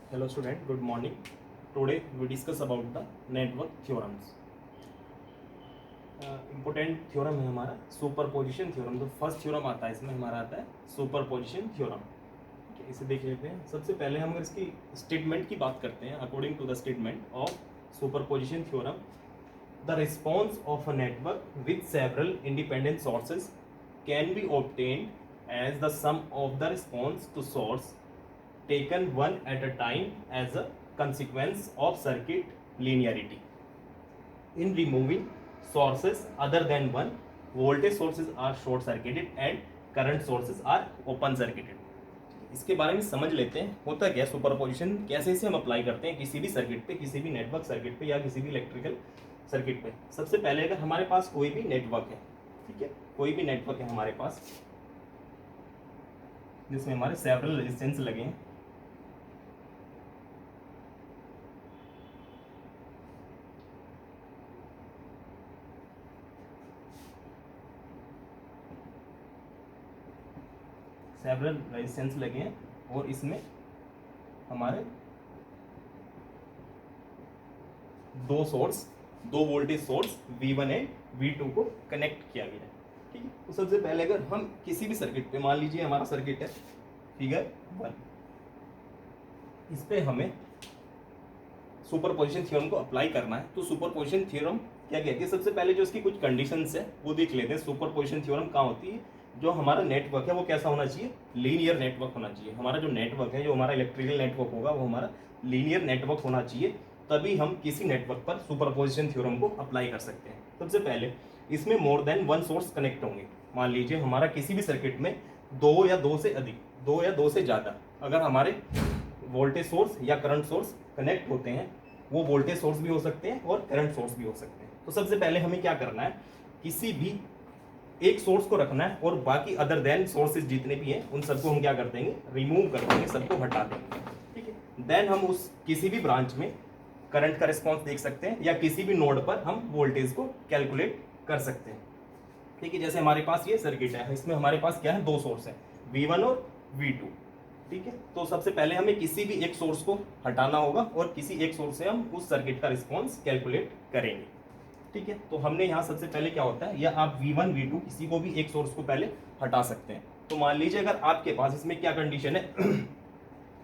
Hello student, good morning. Today we discuss about the network theorems. Important theorem है हमारा superposition theorem. तो first theorem आता है इसमें हमारा आता है सुपरपोजिशन थ्योरम। ठीक है, इसे देख लेते हैं। सबसे पहले हम इसकी स्टेटमेंट की बात करते हैं। According to the statement of superposition theorem, the response of a network with several independent sources can be obtained as the sum of the response to source taken one at a time as a consequence of circuit linearity. In removing sources other than one, voltage sources are short circuited and current sources are open circuited. इसके बारे में समझ लेते हैं होता क्या superposition, कैसे इसे हम अप्लाई करते हैं किसी भी सर्किट पे, किसी भी नेटवर्क सर्किट पे या किसी भी इलेक्ट्रिकल सर्किट पे। सबसे पहले अगर हमारे पास कोई भी नेटवर्क है, ठीक है, कोई भी नेटवर्क है हमारे पास जिसमें हमारे सेवरल रेजिस्टेंस लगे हैं, सेवरल रेजिस्टेंस लगे हैं और इसमें हमारे दो voltage source V1 and V2 को कनेक्ट किया गया है। ठीक है, तो सबसे पहले अगर हम किसी भी सर्किट पे, मान लीजिए हमारा सर्किट है फिगर 1, इस पे हमें सुपरपोजिशन थ्योरम को अप्लाई करना है। तो सुपरपोजिशन थ्योरम क्या कहती है? सबसे पहले जो इसकी कुछ कंडीशंस है वो देख लेते हैं। सुपरपोजिशन थ्योरम कहाँ होती है? जो हमारा नेटवर्क है वो कैसा होना चाहिए? लीनियर नेटवर्क होना चाहिए। हमारा जो नेटवर्क है, जो हमारा इलेक्ट्रिकल नेटवर्क होगा, वो हमारा लीनियर नेटवर्क होना चाहिए, तभी हम किसी नेटवर्क पर सुपरपोजिशन थ्योरम को अप्लाई कर सकते हैं। सबसे पहले इसमें more than one source connect होंगे। मान लीजिए हमारा किसी भी सर्किट में दो या दो से अधिक, दो या दो से ज़्यादा अगर हमारे वोल्टेज सोर्स या करंट सोर्स कनेक्ट होते हैं, वो वोल्टेज सोर्स भी हो सकते हैं और करंट सोर्स भी हो सकते हैं। तो सबसे पहले हमें क्या करना है? किसी भी एक सोर्स को रखना है और बाकी अदर देन सोर्सेज जितने भी हैं उन सबको हम क्या कर देंगे? रिमूव कर देंगे, सबको हटा देंगे। ठीक है, देन हम उस किसी भी ब्रांच में करंट का रिस्पॉन्स देख सकते हैं या किसी भी नोड पर हम वोल्टेज को कैलकुलेट कर सकते हैं। ठीक है, जैसे हमारे पास ये सर्किट है, इसमें हमारे पास क्या है? दो सोर्स है, V1 और V2। ठीक है, तो सबसे पहले हमें किसी भी एक सोर्स को हटाना होगा और किसी एक सोर्स से हम उस सर्किट का रिस्पॉन्स कैलकुलेट करेंगे। ठीक है, तो हमने यहाँ सबसे पहले क्या होता है, या आप V1 V2 किसी को भी एक सोर्स को पहले हटा सकते हैं। तो मान लीजिए अगर आपके पास इसमें क्या कंडीशन है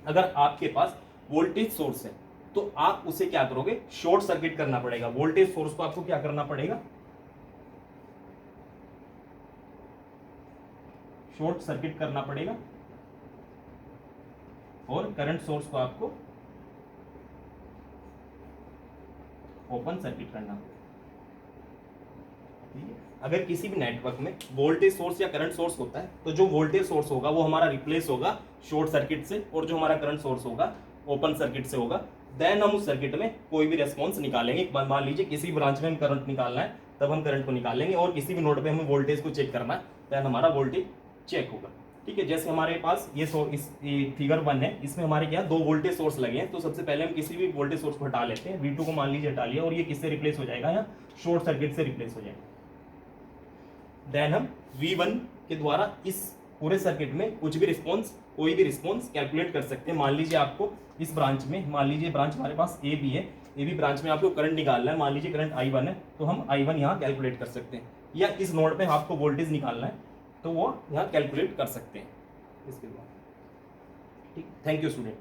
अगर आपके पास वोल्टेज सोर्स है तो आप उसे क्या करोगे? शॉर्ट सर्किट करना पड़ेगा। वोल्टेज सोर्स को आपको क्या करना पड़ेगा? शॉर्ट सर्किट करना पड़ेगा और करंट सोर्स को आपको ओपन सर्किट करना पड़ेगा। अगर किसी भी नेटवर्क में वोल्टेज सोर्स या करंट सोर्स होता है तो जो वोल्टेज सोर्स होगा वो हमारा रिप्लेस होगा शॉर्ट सर्किट से, और जो हमारा करंट सोर्स होगा ओपन सर्किट से होगा। देन हम उस सर्किट में कोई भी रेस्पॉन्स निकालेंगे। मान लीजिए किसी ब्रांच में हम करंट निकालना है, तब हम करंट को निकालेंगे, और किसी भी नोड पे हमें वोल्टेज को चेक करना है, देन हमारा वोल्टेज चेक होगा। ठीक है, जैसे हमारे पास ये फिगर 1 है, इसमें हमारे क्या दो वोल्टेज सोर्स लगे हैं। तो सबसे पहले हम किसी भी वोल्टेज सोर्स को हटा लेते हैं। V2 को मान लीजिए हटा लिया, और ये किससे रिप्लेस हो जाएगा? यहाँ शॉर्ट सर्किट से रिप्लेस हो जाएगा। देन हम V1 के द्वारा इस पूरे सर्किट में कुछ भी रिस्पॉन्स, कोई भी रिस्पॉन्स कैलकुलेट कर सकते हैं। मान लीजिए आपको इस ब्रांच में, मान लीजिए ब्रांच हमारे पास ए बी है, ए बी ब्रांच में आपको करंट निकालना है। मान लीजिए करंट I1 है, तो हम I1 यहाँ कैलकुलेट कर सकते हैं, या इस नोड पे आपको वोल्टेज निकालना है तो वो यहाँ कैलकुलेट कर सकते हैं इसके बाद। ठीक, थैंक यू स्टूडेंट।